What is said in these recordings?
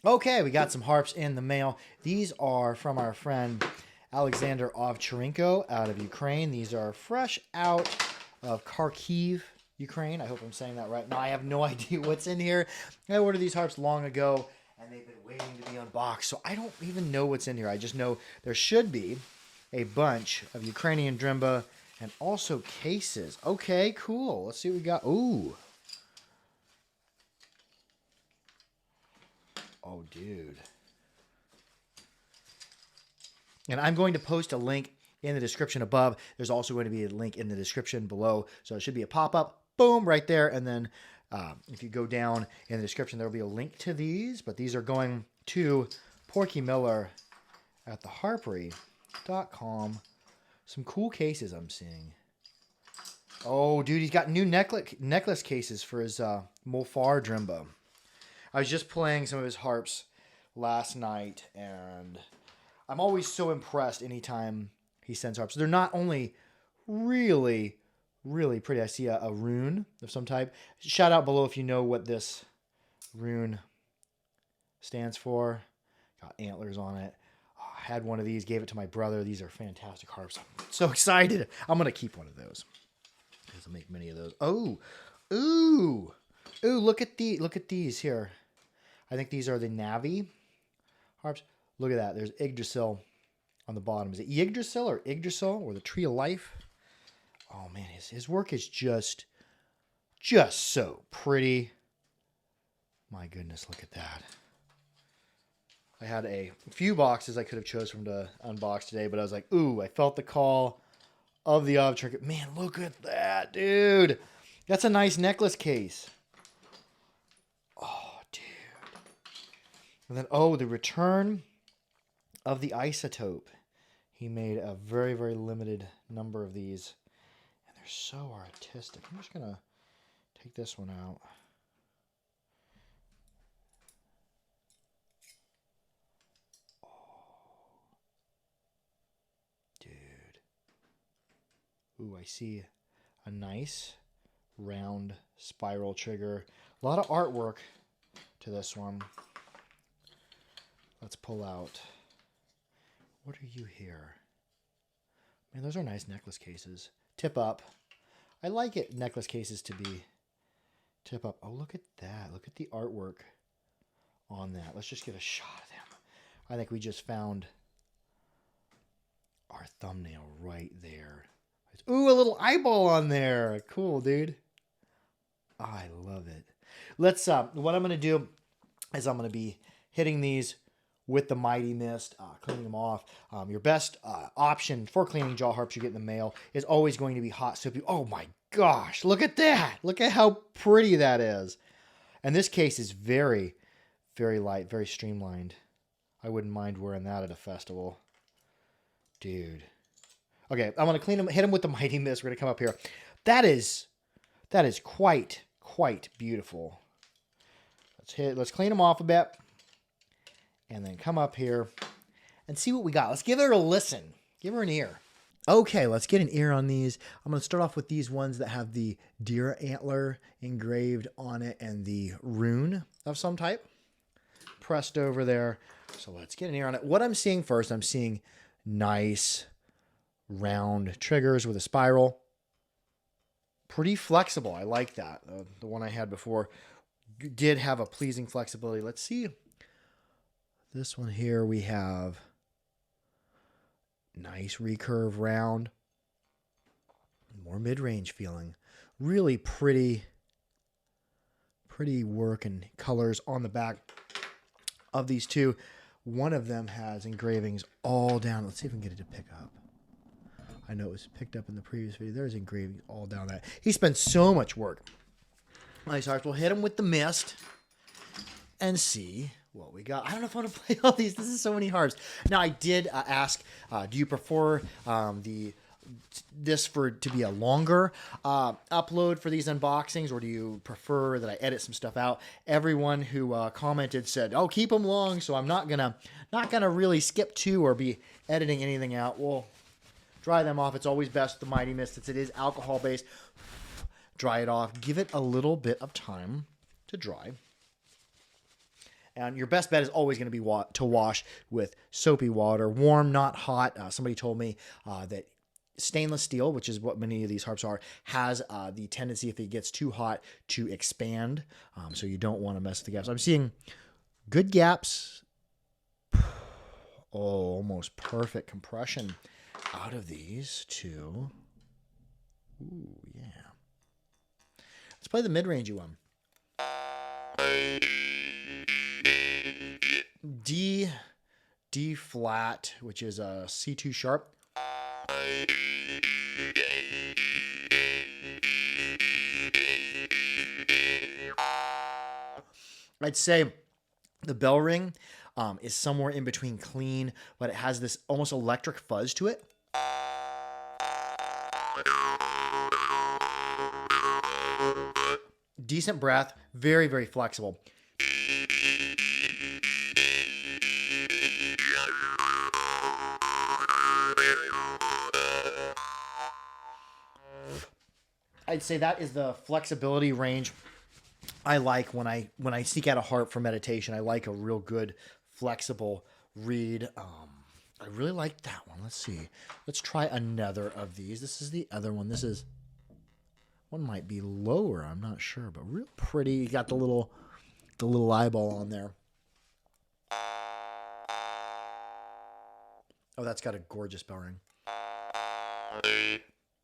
Okay, we got some harps in the mail. These are from our friend Alexander Ovcharenko out of Ukraine. These are fresh out of Kharkiv, Ukraine. I hope I'm saying that right. No, I have no idea what's in here. I ordered these harps long ago, and they've been waiting to be unboxed, so I don't even know what's in here. I just know there should be a bunch of Ukrainian Drymba and also cases. Okay, cool. Let's see what we got. Ooh. Oh, dude. And I'm going to post a link in the description above. There's also going to be a link in the description below. So it should be a pop-up, boom, right there. And then if you go down in the description, there will be a link to these. But these are going to Porky Miller at theharpery.com. Some cool cases I'm seeing. Oh, dude, he's got new necklace cases for his Mofar Drymba. I was just playing some of his harps last night, and I'm always so impressed anytime he sends harps. They're not only really, really pretty. I see a rune of some type. Shout out below if you know what this rune stands for. Got antlers on it. Oh, I had one of these, gave it to my brother. These are fantastic harps. I'm so excited. I'm going to keep one of those. Doesn't make many of those. Oh, ooh. Ooh, look at these here. I think these are the Navi harps. Look at that. There's Yggdrasil on the bottom. Is it Yggdrasil or Yggdrasil or the Tree of Life? Oh man, his work is just so pretty. My goodness, look at that. I had a few boxes I could have chose from to unbox today, but I was like, ooh, I felt the call of the Ovcharenko. Man, look at that, dude. That's a nice necklace case. Oh, dude. And then, oh, the return of the Isotope. He made a very, very limited number of these. And they're so artistic. I'm just going to take this one out. Oh, dude. Ooh, I see a nice round spiral trigger. A lot of artwork to this one. Let's pull out. What are you here? Man, those are nice necklace cases. Tip up. I like it, necklace cases to be tip up. Oh, look at that. Look at the artwork on that. Let's just get a shot of them. I think we just found our thumbnail right there. Ooh, a little eyeball on there. Cool, dude. I love it. Let's, what I'm going to do is I'm going to be hitting these with the Mighty Mist, cleaning them off. Your best option for cleaning jaw harps you get in the mail is always going to be hot soapy. Oh my gosh, look at that. Look at how pretty that is. And this case is very, very light, very streamlined. I wouldn't mind wearing that at a festival. Dude. Okay, I'm going to clean them, hit them with the Mighty Mist. We're going to come up here. That is quite beautiful. Let's clean them off a bit. And then come up here and see what we got. Let's give her a listen. Give her an ear. Okay, let's get an ear on these. I'm going to start off with these ones that have the deer antler engraved on it and the rune of some type pressed over there. So let's get an ear on it. What I'm seeing first, I'm seeing nice round triggers with a spiral. Pretty flexible. I like that. The one I had before did have a pleasing flexibility. Let's see. This one here we have nice recurve round, more mid-range feeling. Really pretty work and colors on the back of these two. One of them has engravings all down. Let's see if we can get it to pick up. I know it was picked up in the previous video. There's engravings all down that. He spent so much work. Nice harps. We'll hit him with the mist and see what we got. I don't know if I want to play all these. This is so many harps. Now, I did ask, do you prefer this to be a longer upload for these unboxings, or do you prefer that I edit some stuff out? Everyone who commented said, "Oh, keep them long." So I'm not gonna really skip to or be editing anything out. We'll dry them off. It's always best with the Mighty Mist, since it is alcohol based. Dry it off. Give it a little bit of time to dry. And your best bet is always going to be to wash with soapy water, warm, not hot. Somebody told me that stainless steel, which is what many of these harps are, has the tendency, if it gets too hot, to expand. So you don't want to mess with the gaps. I'm seeing good gaps. Oh, almost perfect compression out of these two. Ooh, yeah. Let's play the mid-rangey one. D flat, which is a C2 sharp. I'd say the bell ring is somewhere in between clean, but it has this almost electric fuzz to it. Decent breath, very, very flexible. I'd say that is the flexibility range I like when I seek out a harp for meditation. I like a real good flexible reed. I really like that one. Let's see. Let's try another of these. This is the other one. This is one might be lower. I'm not sure, but real pretty. You got the little eyeball on there. Oh, that's got a gorgeous bell ring.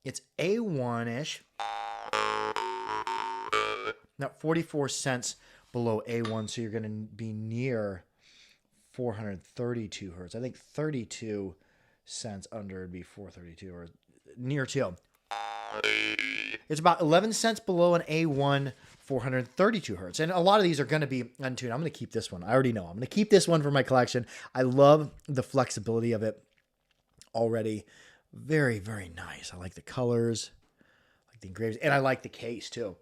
It's A1-ish. Now, 44 cents below A1, so you're going to be near 432 hertz. I think 32 cents under would be 432, or near 2. It's about 11 cents below an A1, 432 hertz. And a lot of these are going to be untuned. I'm going to keep this one. I already know. I'm going to keep this one for my collection. I love the flexibility of it already. Very, very nice. I like the colors, I like the engravings, and I like the case too.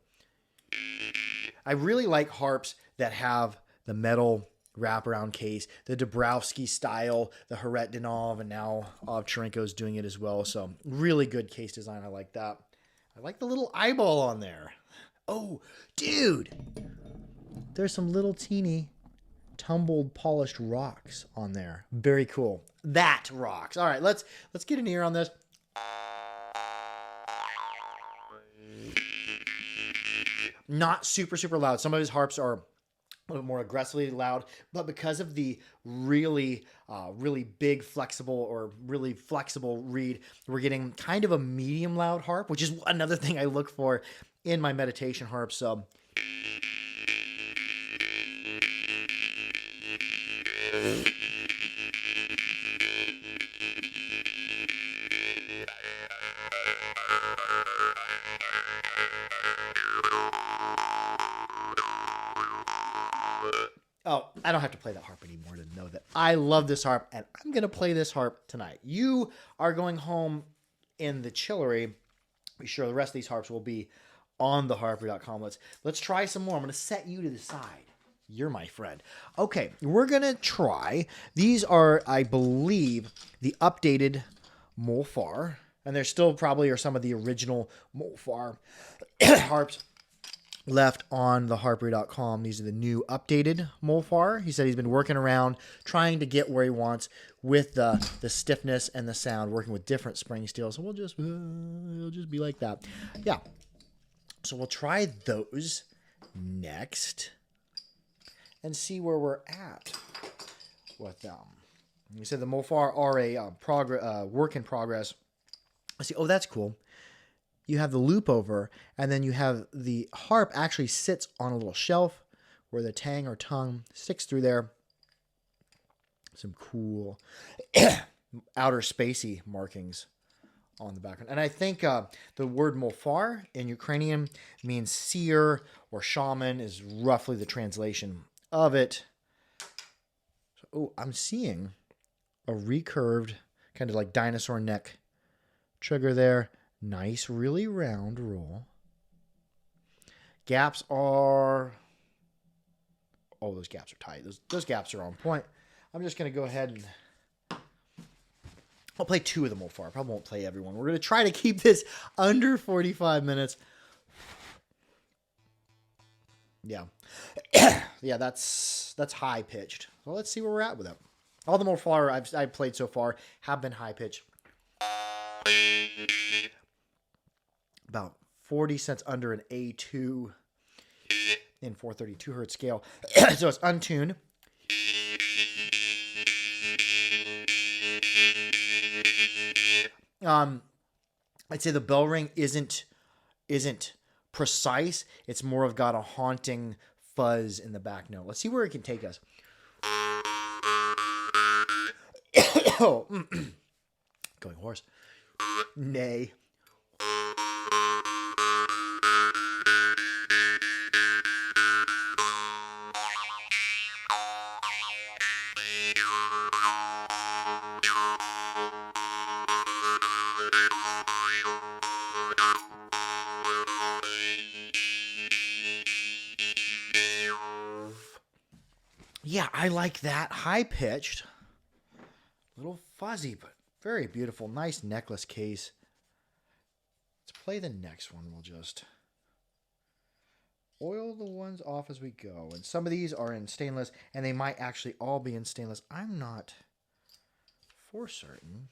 I really like harps that have the metal wraparound case, the Dabrowski style, the Haret-Dinov, and now Ovcharenko is doing it as well. So really good case design. I like that. I like the little eyeball on there. Oh, dude, there's some little teeny tumbled polished rocks on there. Very cool. That rocks. All right, let's get an ear on this. Not super, super loud. Some of his harps are a little more aggressively loud, but because of the really big flexible reed, we're getting kind of a medium loud harp, which is another thing I look for in my meditation harp. So oh, I don't have to play that harp anymore to know that I love this harp, and I'm going to play this harp tonight. You are going home in the chillery. Be sure the rest of these harps will be on theharper.com. Let's try some more. I'm going to set you to the side. You're my friend. Okay, we're going to try. These are, I believe, the updated Mofar, and there still probably are some of the original Mofar harps left on theharper.com. These are the new updated Mofar. He said he's been working around trying to get where he wants with the stiffness and the sound, working with different spring steel. So it'll just be like that. Yeah. So we'll try those next and see where we're at with them. He said the Mofar are a work in progress. I see. Oh, that's cool. You have the loop over, and then you have the harp actually sits on a little shelf where the tang or tongue sticks through there. Some cool outer spacey markings on the background. And I think the word Mofar in Ukrainian means seer or shaman is roughly the translation of it. Oh, I'm seeing a recurved kind of like dinosaur neck trigger there. Nice, really round roll. Gaps are... Oh, those gaps are tight. Those gaps are on point. I'm just going to go ahead and... I'll play 2 of them Mofar. I probably won't play everyone. We're going to try to keep this under 45 minutes. Yeah. Yeah, that's high pitched. Well, let's see where we're at with it. All the Mofar I've played so far have been high pitched. About 40 cents under an A2 in 432 hertz scale. So it's untuned. I'd say the bell ring isn't precise. It's more of got a haunting fuzz in the back note. Let's see where it can take us. Going hoarse. Nay. Yeah, I like that. High pitched. A little fuzzy, but very beautiful. Nice necklace case. Let's play the next one. We'll just oil the ones off as we go. And some of these are in stainless, and they might actually all be in stainless. I'm not for certain.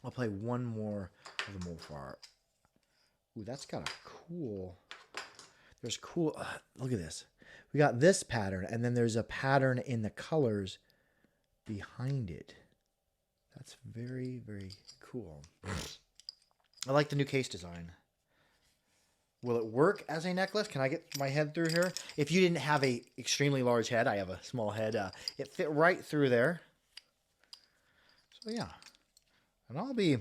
I'll play one more of the Mofar. Ooh, that's got a cool... There's cool... look at this. We got this pattern, and then there's a pattern in the colors behind it. That's very, very cool. I like the new case design. Will it work as a necklace? Can I get my head through here? If you didn't have a extremely large head, I have a small head. It fit right through there. So yeah, and I'll be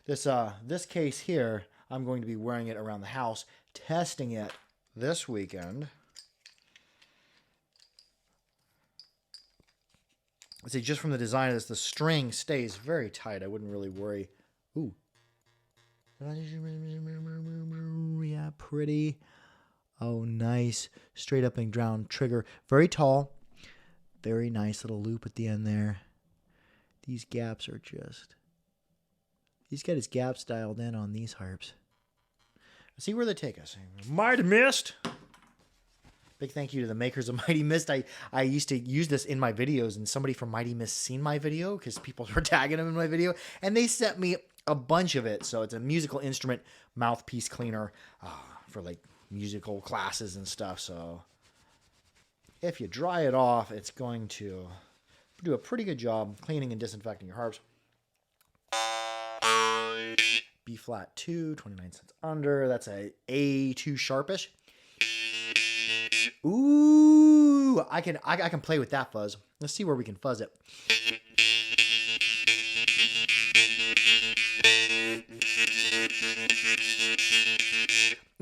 this case here. I'm going to be wearing it around the house, testing it this weekend. Let's see, just from the design of this, the string stays very tight. I wouldn't really worry. Ooh. Yeah, pretty. Oh, nice. Straight up and down trigger. Very tall. Very nice little loop at the end there. These gaps are just... He's got his gaps dialed in on these harps. Let's see where they take us. Mighty Mist. Big thank you to the makers of Mighty Mist. I used to use this in my videos, and somebody from Mighty Mist seen my video because people were tagging them in my video, and they sent me a bunch of it. So it's a musical instrument mouthpiece cleaner for like musical classes and stuff. So if you dry it off, it's going to do a pretty good job cleaning and disinfecting your harps. B flat 2, 29 cents under. That's a A2 sharpish. Ooh, I can play with that fuzz. Let's see where we can fuzz it.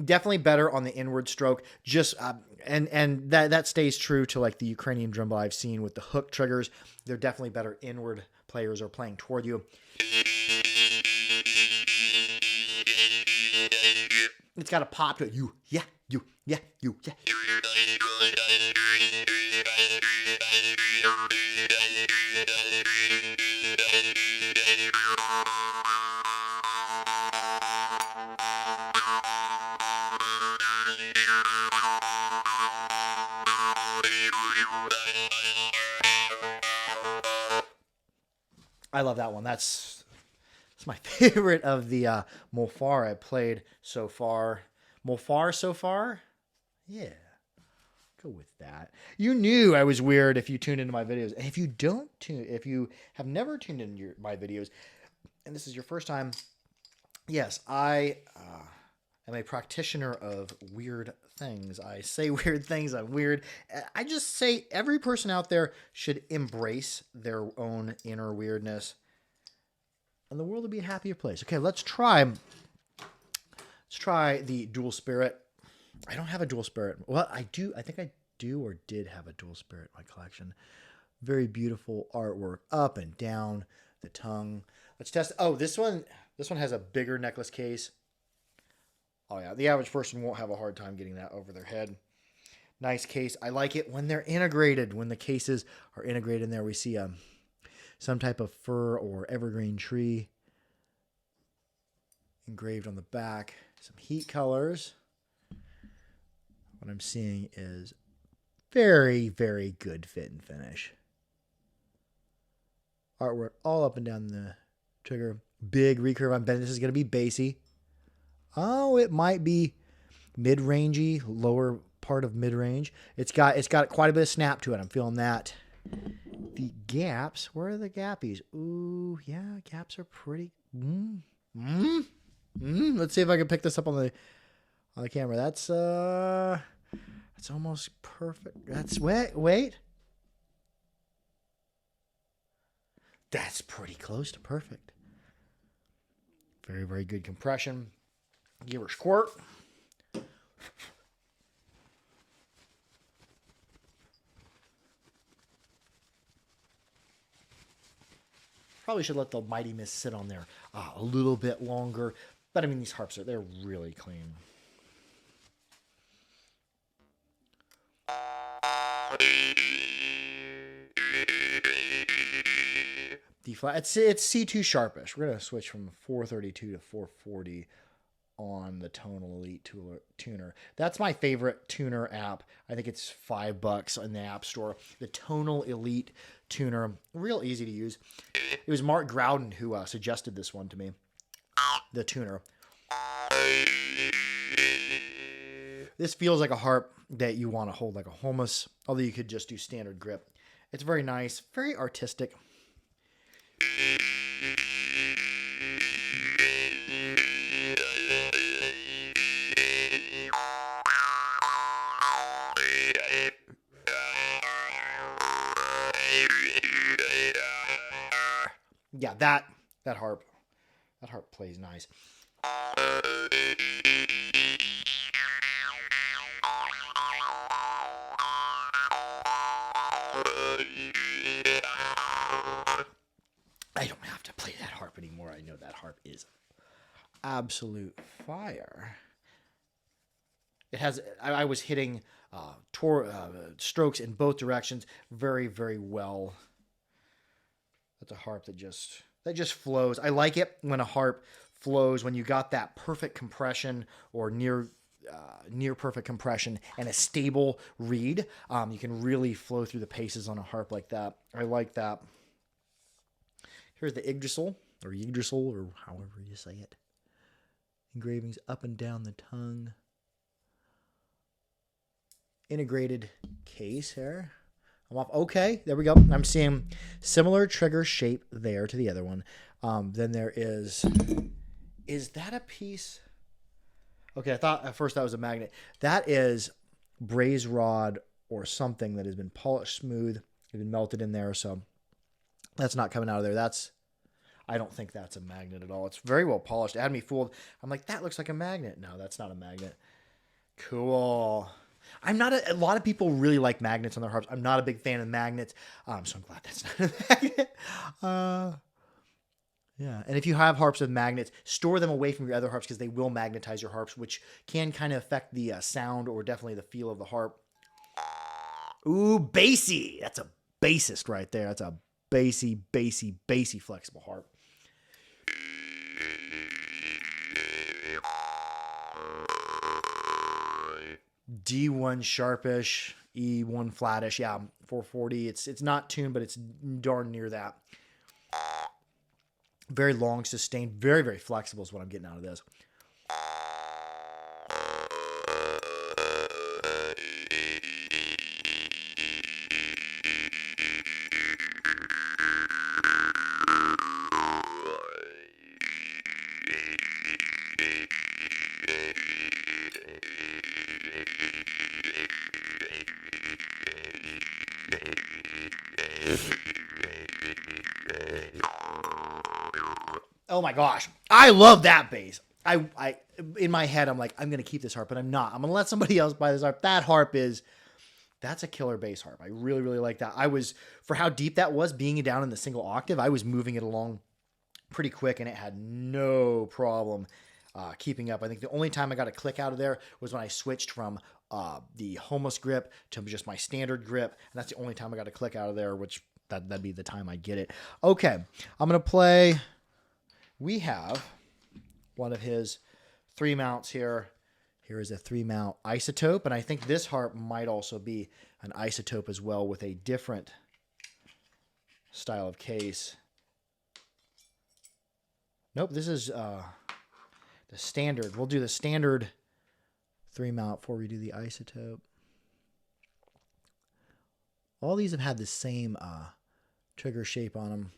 Definitely better on the inward stroke. Just and that stays true to like the Ukrainian Drymba I've seen with the hook triggers. They're definitely better inward players or playing toward you. It's got a pop to it. You, yeah, you, yeah, you, yeah. I love that one. That's my favorite of the Mofar I played so far. Mofar so far? Yeah. Go with that. You knew I was weird if you tuned into my videos. And if you have never tuned into my videos, and this is your first time, yes, I am a practitioner of weird things. I say weird things. I'm weird. I just say every person out there should embrace their own inner weirdness, and the world will be a happier place. Okay, let's try the dual spirit. I don't have a dual spirit. Well, I do. I think I do or did have a dual spirit in my collection. Very beautiful artwork up and down the tongue. Let's test. Oh, this one has a bigger necklace case. Oh yeah, the average person won't have a hard time getting that over their head. Nice case. I like it when they're integrated. When the cases are integrated in there, we see some type of fir or evergreen tree engraved on the back. Some heat colors. what I'm seeing is very, very good fit and finish. Artwork all up and down the trigger. Big recurve. I'm betting this is going to be bassy. Oh, it might be mid-rangey, lower part of mid-range. It's got quite a bit of snap to it. I'm feeling that. The gaps, where are the gappies? Ooh, yeah, gaps are pretty. Let's see if I can pick this up on the camera. That's almost perfect. That's wait. That's pretty close to perfect. Very, very good compression. Give her a squirt. Probably should let the Mighty Mist sit on there a little bit longer. But I mean, these harps they're really clean. D flat. It's C2 sharpish. We're gonna switch from 432 to 440 on the Tonal Elite tuner. That's my favorite tuner app. I think it's $5 in the App Store. The Tonal Elite tuner, real easy to use. It was Mark Groudon who suggested this one to me. The tuner. This feels like a harp that you want to hold like a Holmes, although you could just do standard grip. It's very nice, very artistic. Yeah, that harp plays nice. I don't have to play that harp anymore. I know that harp is absolute fire. It has. I was hitting strokes in both directions very, very well. That's a harp that just flows. I like it when a harp flows, when you got that perfect compression or near perfect compression and a stable reed. You can really flow through the paces on a harp like that. I like that. Here's the Yggdrasil, or however you say it. Engravings up and down the tongue. Integrated case here. I'm off. Okay, there we go. I'm seeing similar trigger shape there to the other one. Then there is that a piece? Okay, I thought at first that was a magnet. That is braze rod or something that has been polished smooth. It's been melted in there, so that's not coming out of there. I don't think that's a magnet at all. It's very well polished. It had me fooled. I'm like, that looks like a magnet. No, that's not a magnet. Cool. I'm not a lot of people really like magnets on their harps. I'm not a big fan of magnets, so I'm glad that's not a magnet. Yeah, and if you have harps with magnets, store them away from your other harps because they will magnetize your harps, which can kind of affect the sound or definitely the feel of the harp. Ooh, bassy. That's a bassist right there. That's a bassy flexible harp. D1 sharpish, E1 flattish. Yeah, 440. It's not tuned, but it's darn near that. Very long, sustained, very, very flexible is what I'm getting out of this. Oh my gosh. I love that bass. I in my head, I'm like, I'm going to keep this harp, but I'm not. I'm going to let somebody else buy this harp. That harp that's a killer bass harp. I really, really like that. For how deep that was, being down in the single octave, I was moving it along pretty quick and it had no problem keeping up. I think the only time I got a click out of there was when I switched from the Homos grip to just my standard grip. And that's the only time I got a click out of there, which that'd be the time I get it. Okay. I'm going to play. We have one of his 3 mounts here. Here is a 3-mount Isotope, and I think this harp might also be an Isotope as well with a different style of case. Nope, this is the standard. We'll do the standard 3-mount before we do the Isotope. All these have had the same trigger shape on them.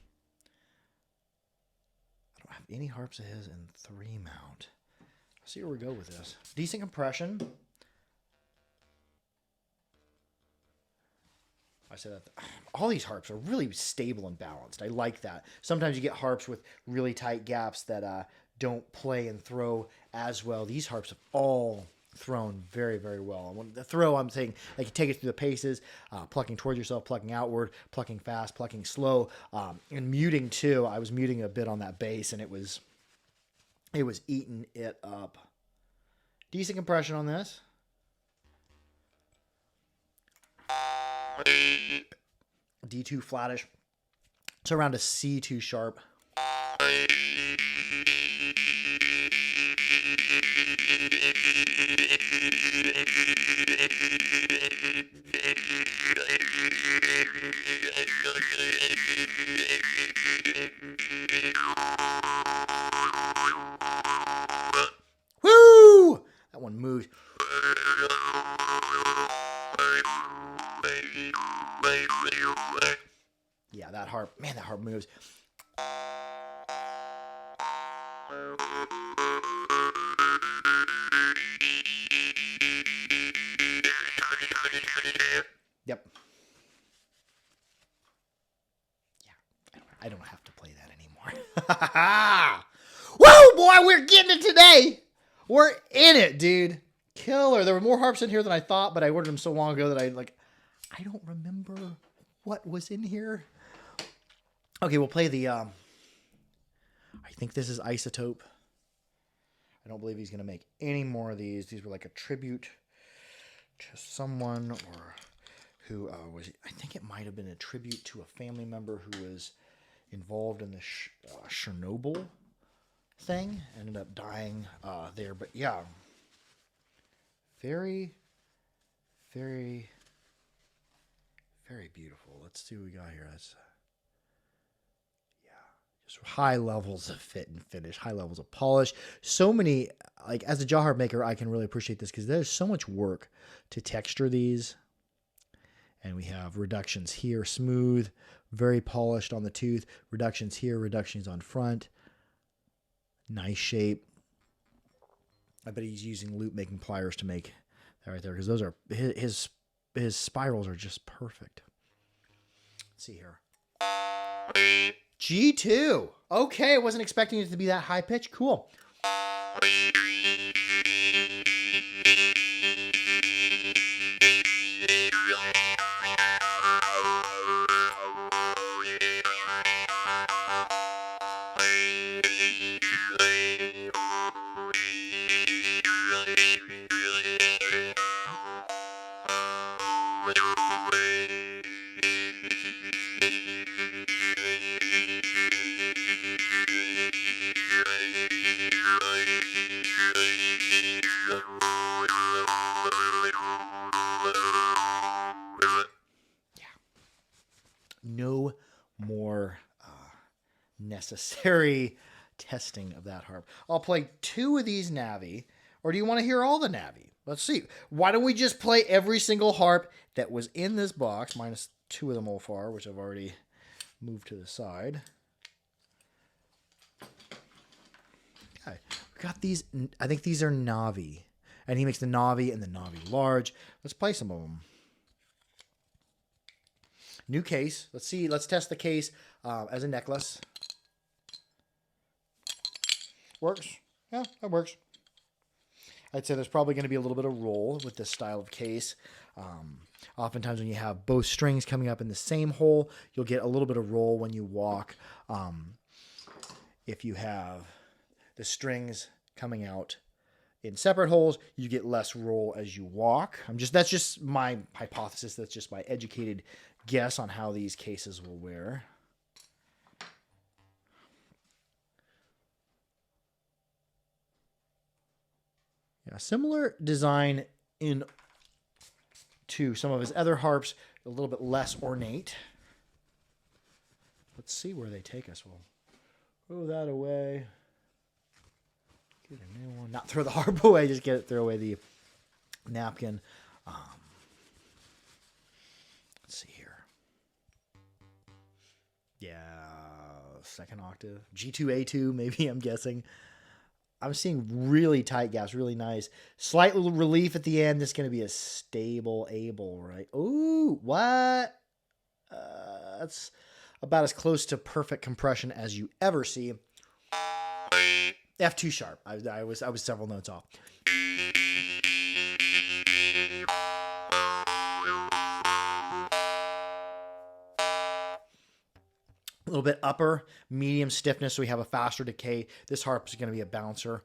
I don't have any harps of his in 3-mount. Let's see where we go with this. Decent compression. I said that all these harps are really stable and balanced. I like that. Sometimes you get harps with really tight gaps that don't play and throw as well. These harps have all thrown very, very well. And when the throw, I'm saying like you take it through the paces, plucking towards yourself, plucking outward, plucking fast, plucking slow, and muting too. I was muting a bit on that bass, and it was eating it up. Decent compression on this. D2 flattish. So around a C2 sharp. Woo! That one moved. Yeah, that harp, man, that harp moves. Yep. Yeah, I don't have to play that anymore. Woo, boy, we're getting it today. We're in it, dude. Killer. There were more harps in here than I thought, but I ordered them so long ago that I don't remember what was in here. Okay, we'll play the, I think this is Isotope. I don't believe he's going to make any more of these. These were like a tribute to someone or who was, I think it might have been a tribute to a family member who was involved in the Chernobyl thing. Ended up dying there. But yeah, very, very, very beautiful. Let's see what we got here. That's just high levels of fit and finish, high levels of polish. So many, like as a jaw harp maker, I can really appreciate this because there's so much work to texture these. And we have reductions here, smooth, very polished on the tooth. Reductions here, reductions on front. Nice shape. I bet he's using loop making pliers to make that right there because those are his spirals are just perfect. Let's see here. G2. Okay, I wasn't expecting it to be that high pitch. Cool. No more necessary testing of that harp. I'll play 2 of these Navi, or do you want to hear all the Navi? Let's see. Why don't we just play every single harp that was in this box, minus 2 of the Mofar, which I've already moved to the side. Okay, we got these. I think these are Navi, and he makes the Navi and the Navi large. Let's play some of them. New case. Let's see. Let's test the case as a necklace. Works. Yeah, that works. I'd say there's probably going to be a little bit of roll with this style of case. Oftentimes when you have both strings coming up in the same hole, you'll get a little bit of roll when you walk. If you have the strings coming out in separate holes, you get less roll as you walk. That's just my hypothesis. That's just my educated guess on how these cases will wear. Yeah, A similar design in to some of his other harps, a little bit less ornate. Let's see where they take us. We'll throw that away. Get a new one. Not throw the harp away, just throw away the napkin. Let's see here. Yeah, second octave. G2A2, maybe, I'm guessing. I'm seeing really tight gaps, really nice. Slight little relief at the end. This is going to be a stable able, right? Ooh, what? That's about as close to perfect compression as you ever see. F2 sharp. I was several notes off. A little bit upper, medium stiffness, so we have a faster decay. This harp is going to be a bouncer.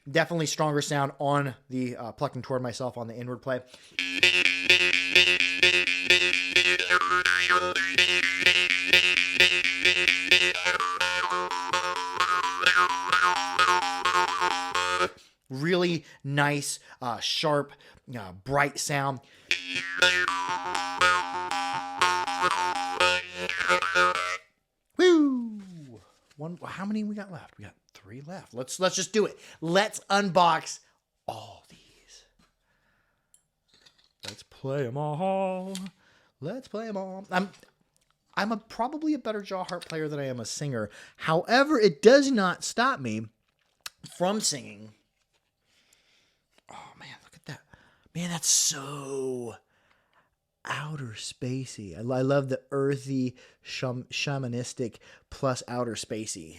Definitely stronger sound on the plucking toward myself on the inward play. Really nice, sharp, bright sound. Woo! How many we got left? We got 3 left. Let's just do it. Let's unbox all these. Let's play them all. Let's play them all. I'm probably a better jaw harp player than I am a singer. However, it does not stop me from singing. Oh man, look at that. Man, that's so outer spacey. I love the earthy, shamanistic plus outer spacey.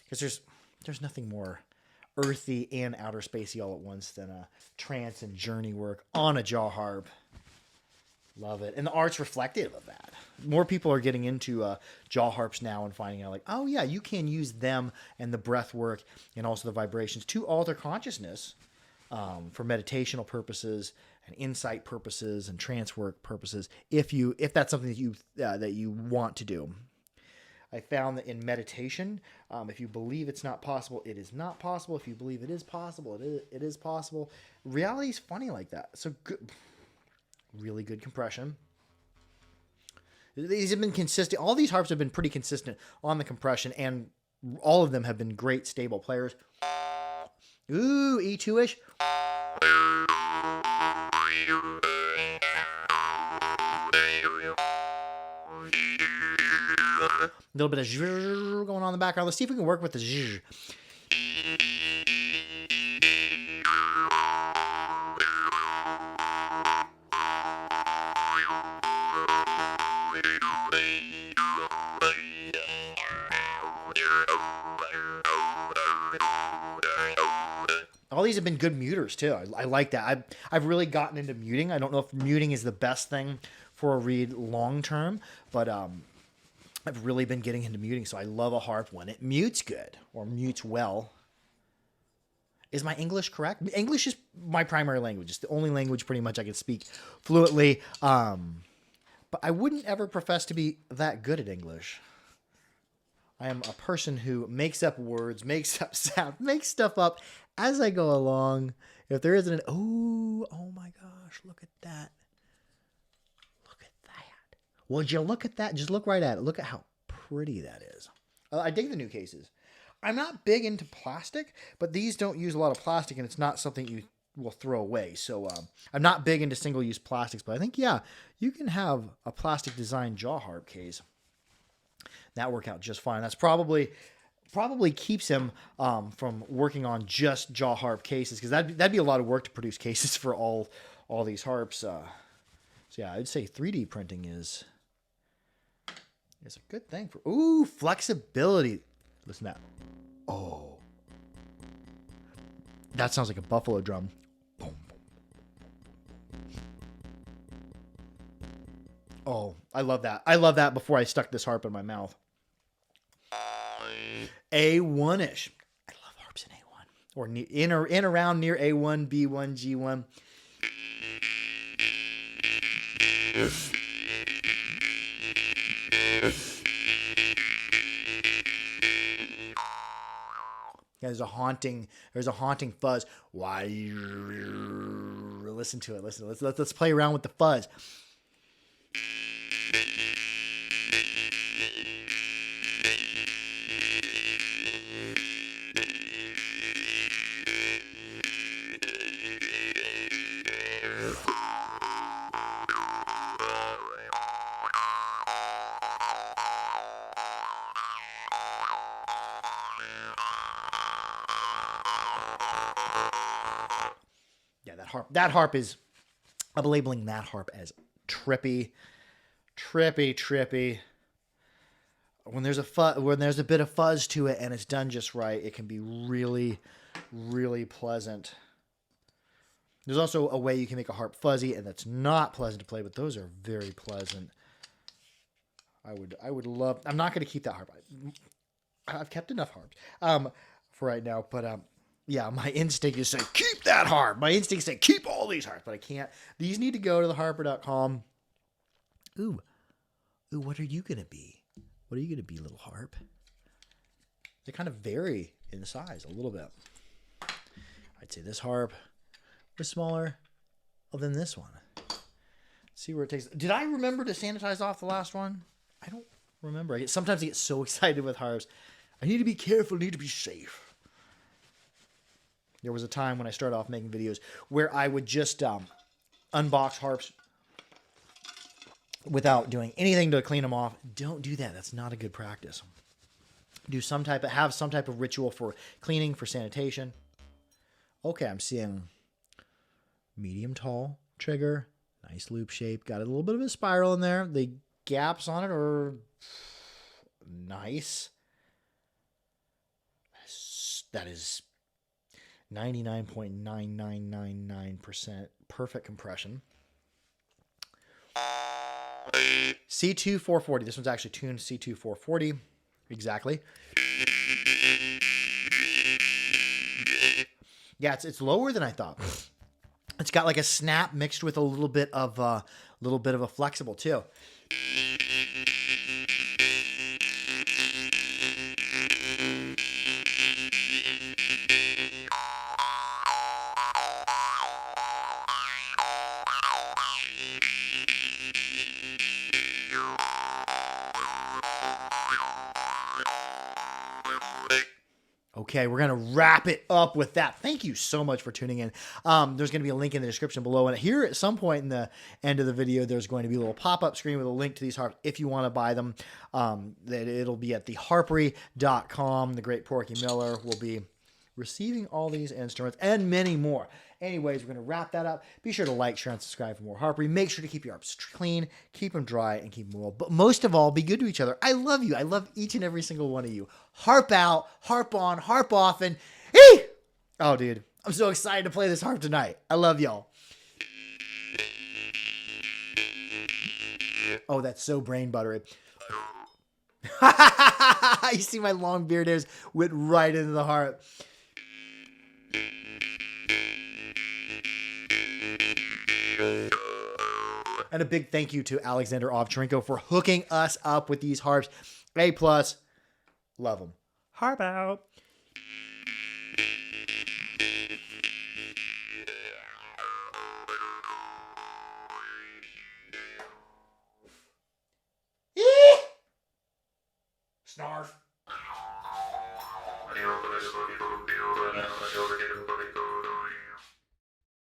Because there's nothing more earthy and outer spacey all at once than a trance and journey work on a jaw harp. Love it. And the art's reflective of that. More people are getting into jaw harps now and finding out like, oh yeah, you can use them and the breath work and also the vibrations to alter consciousness for meditational purposes and insight purposes and trance work purposes. If that's something that you want to do. I found that in meditation, if you believe it's not possible, it is not possible. If you believe it is possible, it is possible. Reality is funny like that. So good. Really good compression. These have been consistent. All these harps have been pretty consistent on the compression, and all of them have been great, stable players. Ooh, E2-ish. A little bit of zhuzh going on in the background. Let's see if we can work with the zhuzh. All these have been good muters too. I like that. I've really gotten into muting. I don't know if muting is the best thing for a reed long term, but I've really been getting into muting. So I love a harp when it mutes good or mutes well. Is my English correct? English is my primary language. It's the only language pretty much I can speak fluently. But I wouldn't ever profess to be that good at English. I am a person who makes up words, makes up sound, makes stuff up as I go along. If there isn't oh my gosh, look at that. Look at that. Would you look at that? Just look right at it. Look at how pretty that is. I dig the new cases. I'm not big into plastic, but these don't use a lot of plastic, and it's not something you will throw away. So I'm not big into single-use plastics, but I think, yeah, you can have a plastic design jaw harp case. That worked out just fine. That's probably keeps him from working on just jaw harp cases, because that'd be a lot of work to produce cases for all these harps. So yeah, I'd say 3D printing is a good thing for flexibility. Listen to that. Oh, that sounds like a buffalo drum. Boom. Oh, I love that. I love that before I stuck this harp in my mouth. A1-ish. I love harps in A1. Or in around near A1, B1, G1. There's a haunting fuzz. Why? Listen to it. Let's play around with the fuzz. Yeah, that harp is, I'm labeling that harp as trippy. When there's a bit of fuzz to it and it's done just right, it can be really, really pleasant. There's also a way you can make a harp fuzzy, and that's not pleasant to play, but those are very pleasant. I would love. I'm not going to keep that harp. I've kept enough harps for right now, but yeah, my instinct is say keep that harp. My instinct is say keep all these harps, but I can't. These need to go to theharper.com. Ooh, what are you gonna be? What are you gonna be, little harp? They kind of vary in size a little bit. I'd say this harp was smaller than this one. See where it takes. Did I remember to sanitize off the last one? I don't remember. Sometimes I get so excited with harps. I need to be careful. I need to be safe. There was a time when I started off making videos where I would just unbox harps without doing anything to clean them off. Don't do that. That's not a good practice. Have some type of ritual for cleaning, for sanitation. Okay, I'm seeing medium tall trigger, nice loop shape, got a little bit of a spiral in there. The gaps on it are nice. That is 99.9999% perfect compression. C2 440. This one's actually tuned C2 440. Exactly. Yeah, it's lower than I thought. It's got like a snap mixed with a little bit of a flexible too. Okay, we're going to wrap it up with that. Thank you so much for tuning in. There's going to be a link in the description below. And here at some point in the end of the video, there's going to be a little pop-up screen with a link to these harps if you want to buy them. It'll be at theharpery.com. The great Porky Miller will be receiving all these instruments and many more. Anyways, we're going to wrap that up. Be sure to like, share, and subscribe for more harpery. Make sure to keep your harps clean, keep them dry, and keep them well. But most of all, be good to each other. I love you. I love each and every single one of you. Harp out, harp on, harp off, and hey! Oh, dude, I'm so excited to play this harp tonight. I love y'all. Oh, that's so brain buttery. You see my long beard hairs went right into the harp. And a big thank you to Alexander Ovcharenko for hooking us up with these harps. A+. Love them. Harp out.